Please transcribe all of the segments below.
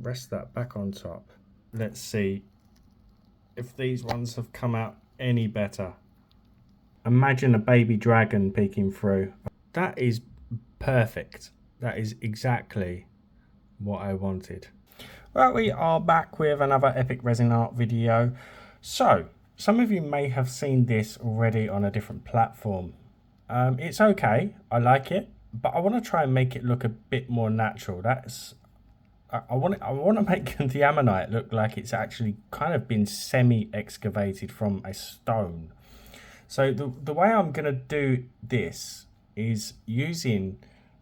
rest that back on top. Let's see if these ones have come out any better. Imagine a baby dragon peeking through. That is perfect. That is exactly what I wanted. Well, we are back with another epic resin art video. So, some of you may have seen this already on a different platform. It's okay, I like it, but I want to try and make it look a bit more natural. I want to make the ammonite look like it's actually kind of been semi-excavated from a stone. So the way I'm going to do this is using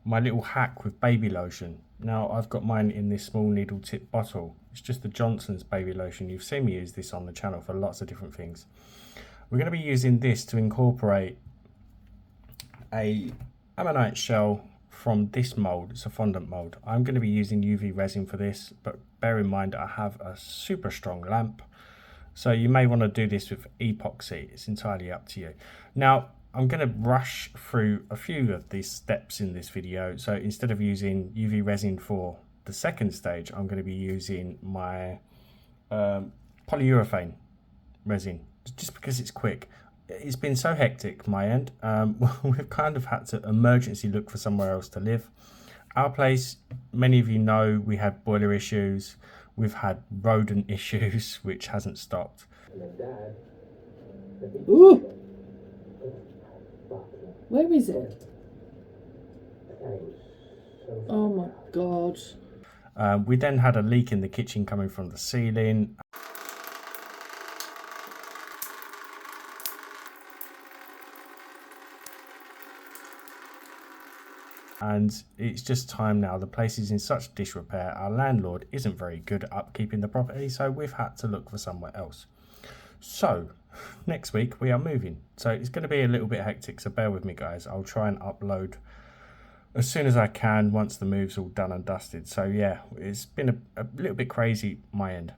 my little hack with Baby Lotion. Now I've got mine in this small needle tip bottle. It's just the Johnson's Baby Lotion. You've seen me use this on the channel for lots of different things. We're going to be using this to incorporate a ammonite shell from this mold. It's a fondant mold. I'm going to be using UV resin for this, but bear in mind I have a super strong lamp, so you may want to do this with epoxy. It's entirely up to you. Now I'm going to rush through a few of these steps in this video, so instead of using UV resin for the second stage, I'm going to be using my polyurethane resin just because it's quick. It's been so hectic my end. We've kind of had to emergency look for somewhere else to live. Our place, many of you know, we had boiler issues, we've had rodent issues, which hasn't stopped. Ooh! Where is it? Oh my god. We then had a leak in the kitchen coming from the ceiling. And it's just time now. The place is in such disrepair. Our landlord isn't very good at upkeeping the property, so we've had to look for somewhere else. So next week we are moving, so it's going to be a little bit hectic, so bear with me guys. I'll try and upload as soon as I can once the move's all done and dusted. So yeah, it's been a little bit crazy my end.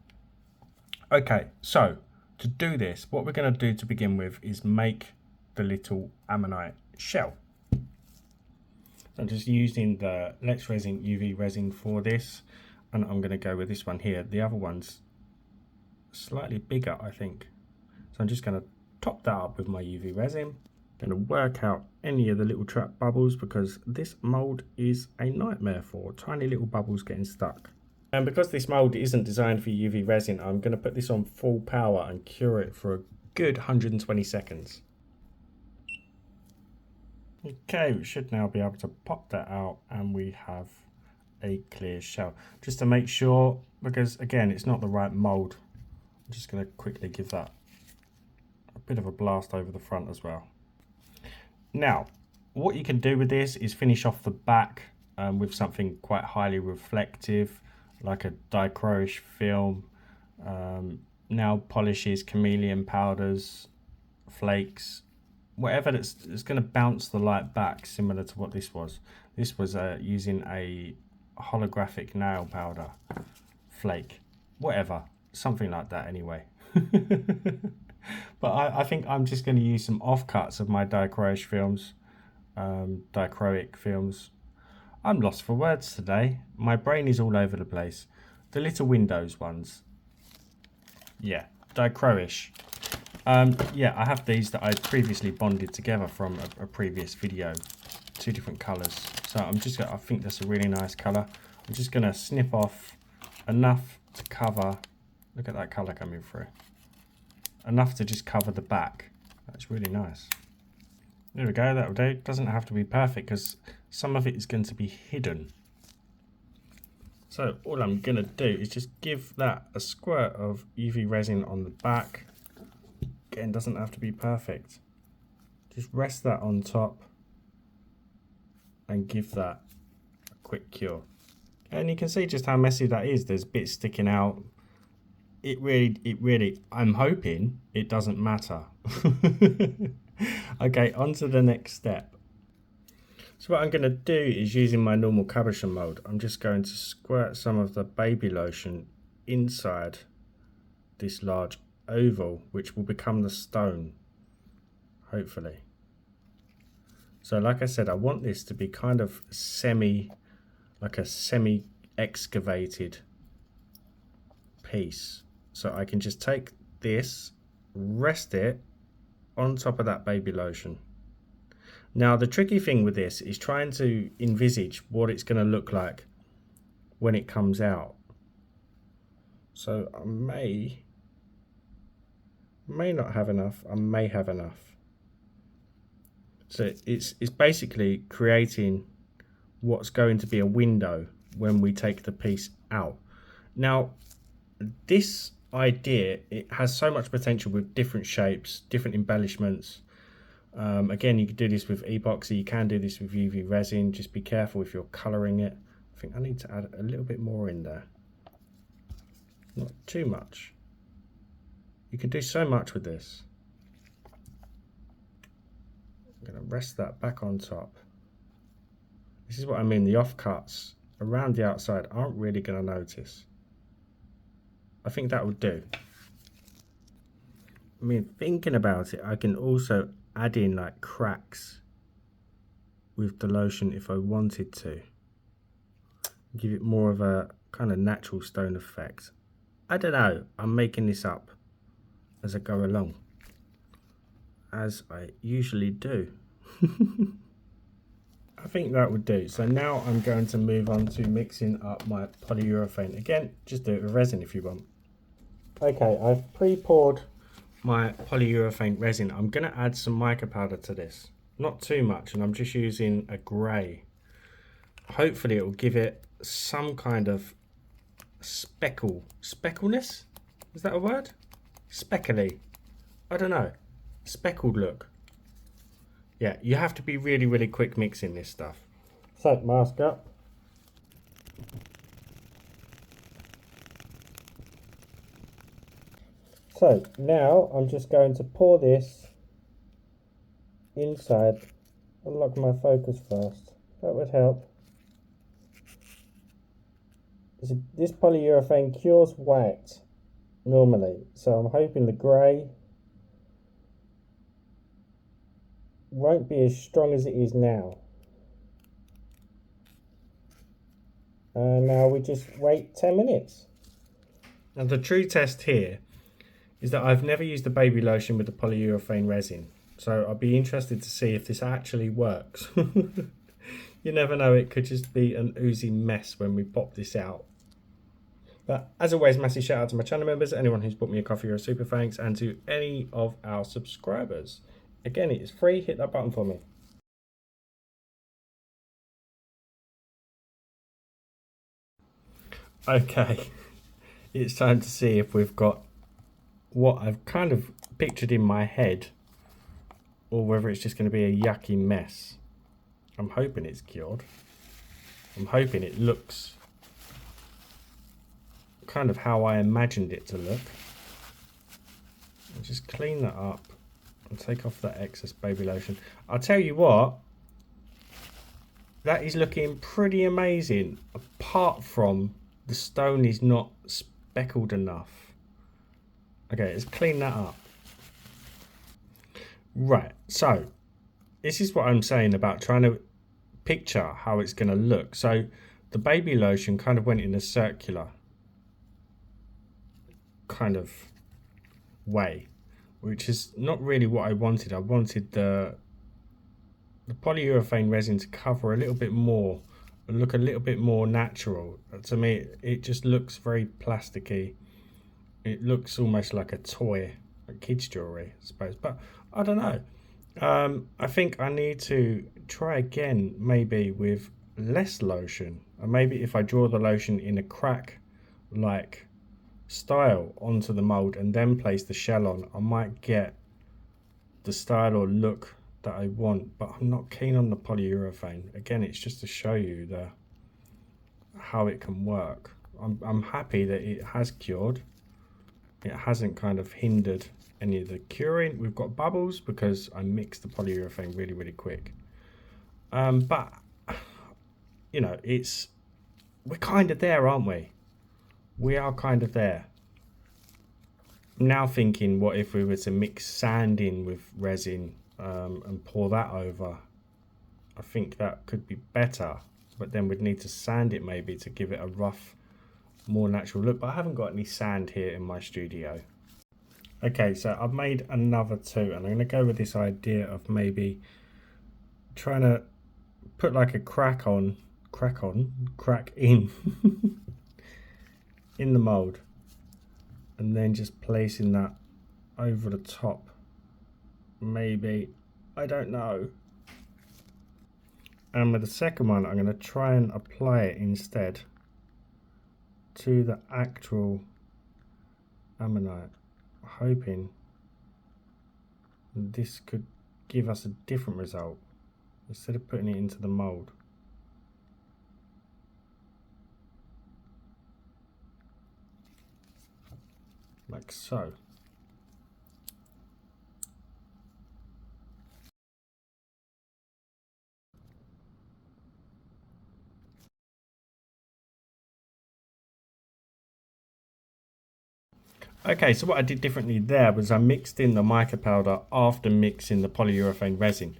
Okay, so to do this, what we're going to do to begin with is make the little ammonite shell. I'm just using the Let's Resin UV resin for this, and I'm going to go with this one here. The other one's slightly bigger, I think. So I'm just going to top that up with my UV resin. Going to work out any of the little trap bubbles, because this mold is a nightmare for tiny little bubbles getting stuck. And because this mold isn't designed for UV resin, I'm going to put this on full power and cure it for a good 120 seconds. Okay, we should now be able to pop that out and we have a clear shell. Just to make sure, because again, it's not the right mold, I'm just going to quickly give that a bit of a blast over the front as well. Now, what you can do with this is finish off the back with something quite highly reflective, like a dichroic film, nail polishes, chameleon powders, flakes, whatever that's going to bounce the light back, similar to what this was. This was using a holographic nail powder flake, whatever, something like that anyway. But I think I'm just going to use some offcuts of my dichroic films. I'm lost for words today. My brain is all over the place. The little windows ones. Yeah, dichroic. Yeah, I have these that I previously bonded together from a previous video, 2 different colours. So I think that's a really nice colour. I'm just going to snip off enough to cover, look at that colour coming through, enough to just cover the back. That's really nice. There we go, that'll do. It doesn't have to be perfect because some of it is going to be hidden. So all I'm going to do is just give that a squirt of UV resin on the back. Again, doesn't have to be perfect. Just rest that on top and give that a quick cure. And you can see just how messy that is. There's bits sticking out. It really, I'm hoping it doesn't matter. Okay, on to the next step. So what I'm going to do is, using my normal cabochon mold, I'm just going to squirt some of the Baby Lotion inside this large oval, which will become the stone, hopefully. So like I said, I want this to be kind of semi excavated piece. So I can just take this, rest it on top of that baby lotion. Now the tricky thing with this is trying to envisage what it's going to look like when it comes out. So I may not have enough, I may have enough. So it's basically creating what's going to be a window when we take the piece out. Now this idea, it has so much potential with different shapes, different embellishments. Again, you can do this with epoxy, you can do this with UV resin. Just be careful if you're colouring it. I think I need to add a little bit more in there, not too much. You can do so much with this. I'm going to rest that back on top. This is what I mean, the offcuts around the outside aren't really going to notice. I think that would do. I mean, thinking about it, I can also add in like cracks with the lotion if I wanted to. Give it more of a kind of natural stone effect. I don't know, I'm making this up as I go along, as I usually do. I think that would do. So now I'm going to move on to mixing up my polyurethane. Again, just do it with resin if you want. Okay, I've pre-poured my polyurethane resin. I'm going to add some mica powder to this. Not too much, and I'm just using a grey. Hopefully it will give it some kind of speckleness? Is that a word? Speckly. I don't know. Speckled look. Yeah, you have to be really, really quick mixing this stuff. So, mask up. So, now I'm just going to pour this inside. Unlock my focus first. That would help. This polyurethane cures white normally, so I'm hoping the grey won't be as strong as it is now. And now we just wait 10 minutes. Now the true test here is that I've never used the baby lotion with the polyurethane resin, so I'll be interested to see if this actually works. You never know, it could just be an oozy mess when we pop this out. But as always, massive shout out to my channel members, anyone who's bought me a coffee or a super thanks, and to any of our subscribers. Again, it is free, hit that button for me. Okay, it's time to see if we've got what I've kind of pictured in my head, or whether it's just going to be a yucky mess. I'm hoping it's cured. I'm hoping it looks kind of how I imagined it to look. I'll just clean that up and take off that excess baby lotion. I'll tell you what, that is looking pretty amazing, apart from the stone is not speckled enough. Okay, let's clean that up. Right, so this is what I'm saying about trying to picture how it's going to look. So the baby lotion kind of went in a circular kind of way, which is not really what I wanted. I wanted the polyurethane resin to cover a little bit more and look a little bit more natural. To me, it just looks very plasticky. It looks almost like a toy, like kids' jewelry, I suppose. But I don't know. I think I need to try again, maybe with less lotion. And maybe if I draw the lotion in a crack-like style onto the mold and then place the shell on, I might get the style or look that I want. But I'm not keen on the polyurethane. Again, it's just to show you how it can work. I'm happy that it has cured. It hasn't kind of hindered any of the curing. We've got bubbles because I mixed the polyurethane really, really quick. But you know, we're kind of there, aren't we? We are kind of there. I'm now thinking, what if we were to mix sand in with resin and pour that over? I think that could be better, but then we'd need to sand it maybe to give it a rough more natural look, but I haven't got any sand here in my studio. Okay, so I've made another two, and I'm going to go with this idea of maybe trying to put like a crack in in the mold, and then just placing that over the top. Maybe, I don't know. And with the second one, I'm going to try and apply it instead to the actual ammonite, hoping this could give us a different result instead of putting it into the mold. Like so. Okay, so what I did differently there was I mixed in the mica powder after mixing the polyurethane resin.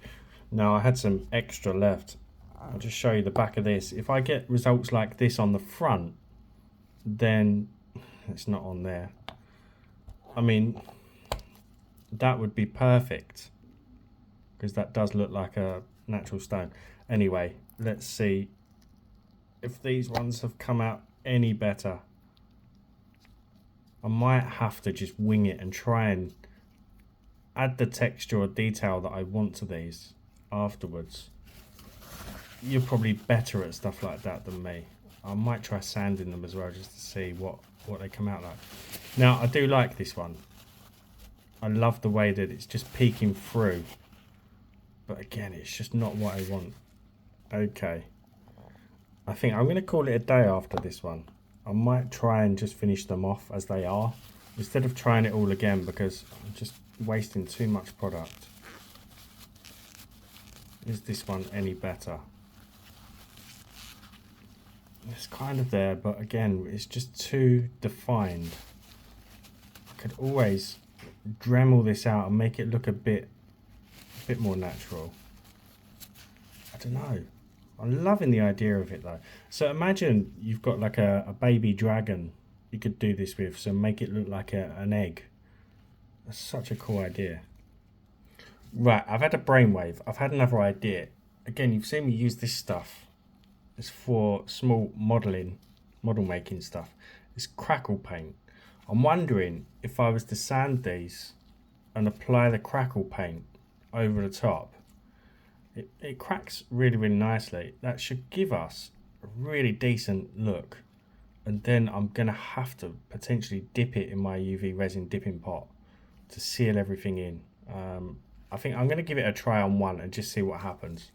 Now I had some extra left. I'll just show you the back of this. If I get results like this on the front, then it's not on there. I mean, that would be perfect because that does look like a natural stone. Anyway, let's see if these ones have come out any better. I might have to just wing it and try and add the texture or detail that I want to these afterwards. You're probably better at stuff like that than me. I might try sanding them as well just to see what they come out like. Now, I do like this one. I love the way that it's just peeking through. But again, it's just not what I want. Okay. I think I'm going to call it a day after this one. I might try and just finish them off as they are, instead of trying it all again, because I'm just wasting too much product. Is this one any better? It's kind of there, but again, it's just too defined. I could always Dremel this out and make it look a bit more natural. I don't know. I'm loving the idea of it though. So imagine you've got like a baby dragon you could do this with, so make it look like an egg. That's such a cool idea. Right, I've had a brainwave. I've had another idea. Again, you've seen me use this stuff. It's for small model making stuff. It's crackle paint. I'm wondering if I was to sand these and apply the crackle paint over the top, it cracks really, really nicely. That should give us a really decent look. And then I'm going to have to potentially dip it in my UV resin dipping pot to seal everything in. I think I'm going to give it a try on one and just see what happens.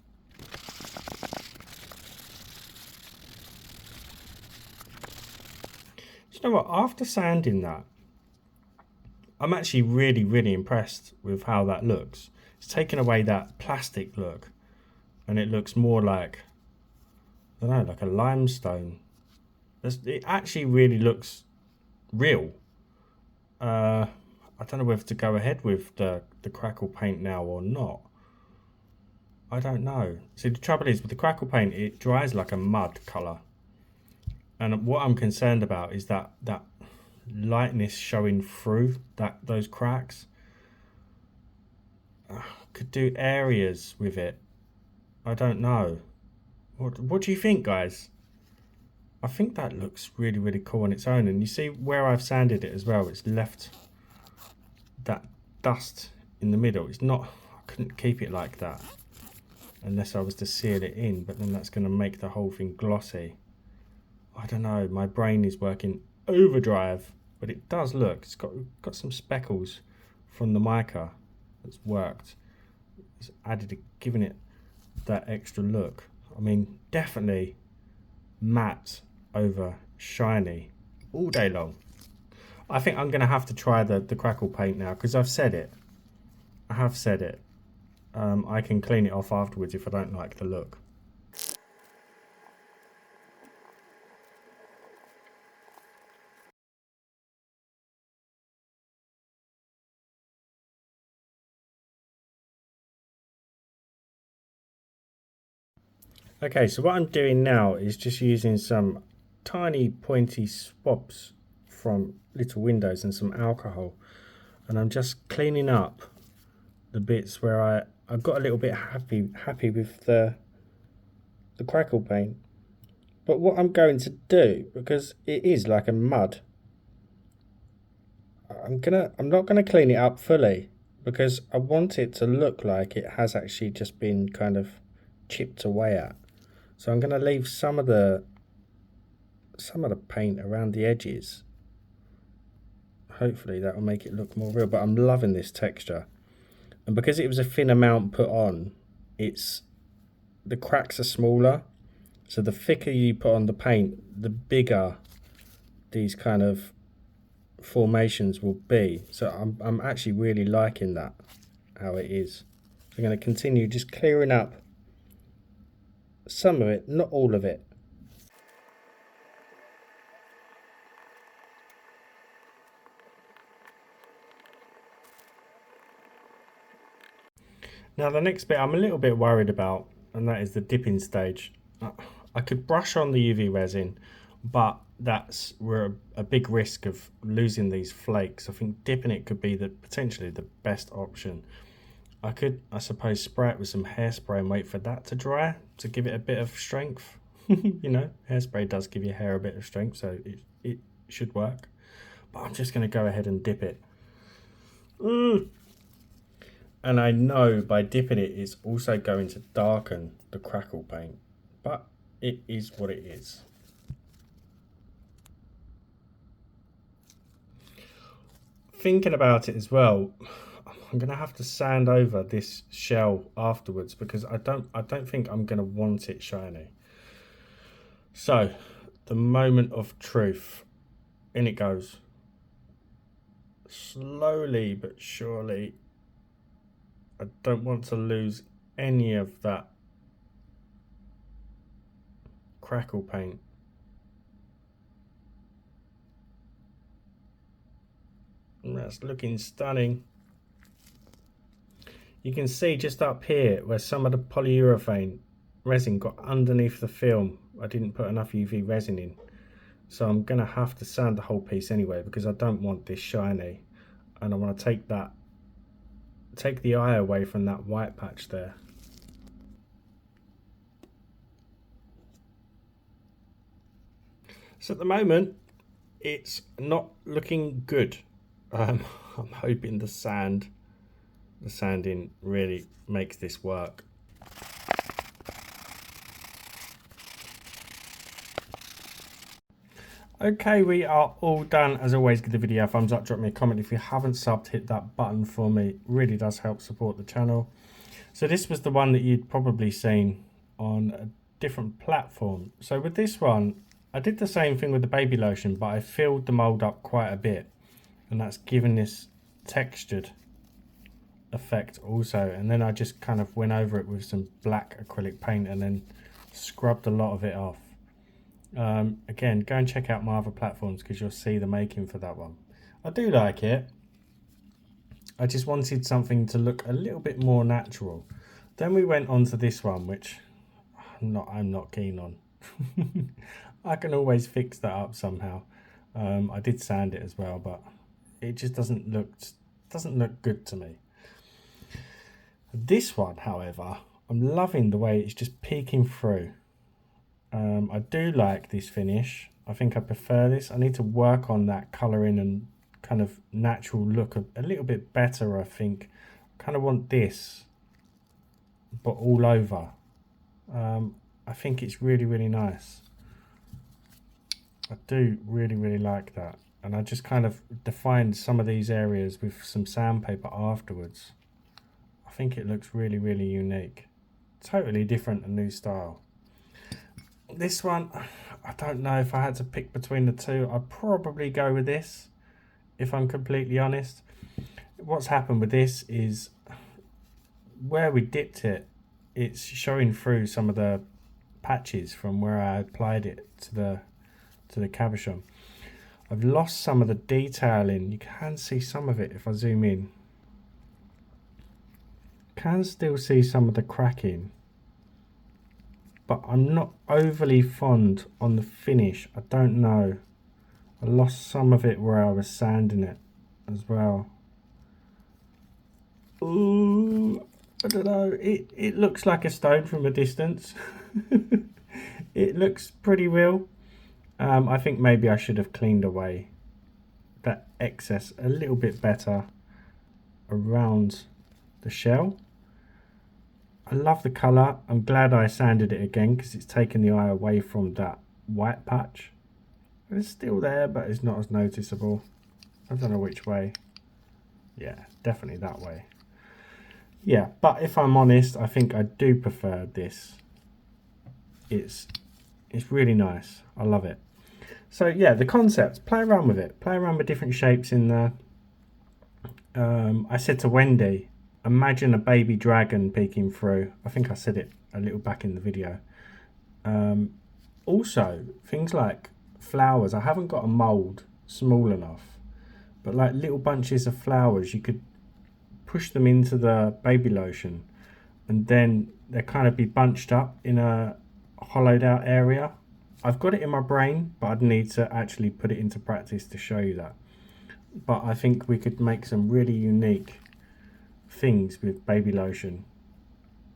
You know what? After sanding that, I'm actually really, really impressed with how that looks. It's taken away that plastic look, and it looks more like, I don't know, like a limestone. It actually really looks real. I don't know whether to go ahead with the crackle paint now or not. I don't know. See, the trouble is with the crackle paint, it dries like a mud colour. And what I'm concerned about is that lightness showing through those cracks. Could do areas with it. I don't know. What do you think, guys? I think that looks really, really cool on its own. And you see where I've sanded it as well, it's left that dust in the middle. It's not, I couldn't keep it like that unless I was to seal it in, but then that's going to make the whole thing glossy. I don't know, my brain is working overdrive, but it does look, it's got some speckles from the mica that's worked. It's added, giving it that extra look. I mean, definitely matte over shiny all day long. I think I'm going to have to try the crackle paint now, because I've said it. I have said it. I can clean it off afterwards if I don't like the look. Okay, so what I'm doing now is just using some tiny pointy swabs from little windows and some alcohol, and I'm just cleaning up the bits where I got a little bit happy with the crackle paint. But what I'm going to do, because it is like a mud, I'm not gonna clean it up fully, because I want it to look like it has actually just been kind of chipped away at. So I'm gonna leave some of the paint around the edges. Hopefully that will make it look more real, but I'm loving this texture. And because it was a thin amount put on, the cracks are smaller. So the thicker you put on the paint, the bigger these kind of formations will be. So I'm actually really liking that, how it is. So I'm going to continue just clearing up some of it, not all of it. Now the next bit I'm a little bit worried about, and that is the dipping stage. I could brush on the UV resin, but we're a big risk of losing these flakes. I think dipping it could be potentially the best option. I could, I suppose, spray it with some hairspray and wait for that to dry to give it a bit of strength. You know, hairspray does give your hair a bit of strength, so it should work. But I'm just going to go ahead and dip it. And I know by dipping it, it's also going to darken the crackle paint, but it is what it is. Thinking about it as well, I'm going to have to sand over this shell afterwards, because I don't think I'm going to want it shiny. So the moment of truth, in it goes. Slowly but surely. I don't want to lose any of that crackle paint. And that's looking stunning. You can see just up here where some of the polyurethane resin got underneath the film. I didn't put enough UV resin in. So I'm going to have to sand the whole piece anyway, because I don't want this shiny. And I want to take the eye away from that white patch there. So at the moment, it's not looking good. I'm hoping the sanding really makes this work. Okay, we are all done. As always, give the video a thumbs up, drop me a comment. If you haven't subbed, hit that button for me. It really does help support the channel. So this was the one that you'd probably seen on a different platform. So with this one, I did the same thing with the Baby Lotion, but I filled the mold up quite a bit, and that's given this textured effect also. And then I just kind of went over it with some black acrylic paint and then scrubbed a lot of it off. Again, go and check out my other platforms, because you'll see the making for that one. I do like it. I just wanted something to look a little bit more natural. Then we went on to this one, which I'm not keen on. I can always fix that up somehow. I did sand it as well, but it just doesn't look good to me. This one, however, I'm loving the way it's just peeking through. I do like this finish. I think I prefer this. I need to work on that colouring and kind of natural look a little bit better, I think. I kind of want this, but all over. I think it's really, really nice. I do really like that. And I just kind of defined some of these areas with some sandpaper afterwards. I think it looks really, really unique. Totally different, a new style. This one, I don't know if I had to pick between the two. I'd probably go with this, if I'm completely honest. What's happened with this is where we dipped it, it's showing through some of the patches from where I applied it to the cabochon. I've lost some of the detailing. You can see some of it if I zoom in. Can still see some of the cracking. but I'm not overly fond on the finish. I don't know. I lost some of it where I was sanding it as well. Ooh, I don't know. It looks like a stone from a distance. It looks pretty real. I think maybe I should have cleaned away that excess a little bit better around the shell. I love the colour. I'm glad I sanded it again because it's taken the eye away from that white patch. It's still there, but it's not as noticeable. I don't know which way. Yeah, definitely that way. Yeah, but if I'm honest, I think I do prefer this. It's really nice. I love it. So yeah, the concept, play around with it. Play around with different shapes in there. I said to Wendy, imagine a baby dragon peeking through. I think I said it a little back in the video. Also, things like flowers. I haven't got a mould small enough, but like little bunches of flowers, you could push them into the baby lotion and then they kind of be bunched up in a hollowed out area. I've got it in my brain, but I'd need to actually put it into practice to show you that. But I think we could make some really unique things with baby lotion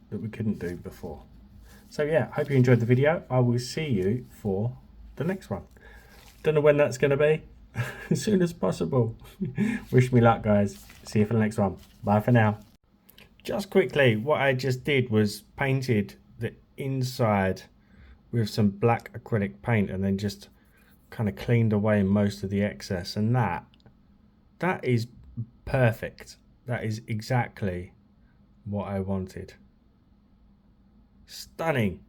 that we couldn't do before. So yeah, hope you enjoyed the video. I will see you for the next one. Don't know when that's going to be. As soon as possible. Wish me luck, guys. See you for the next one. Bye for now. Just quickly, what I just did was painted the inside with some black acrylic paint and then just kind of cleaned away most of the excess, and that is perfect. That is exactly what I wanted. Stunning.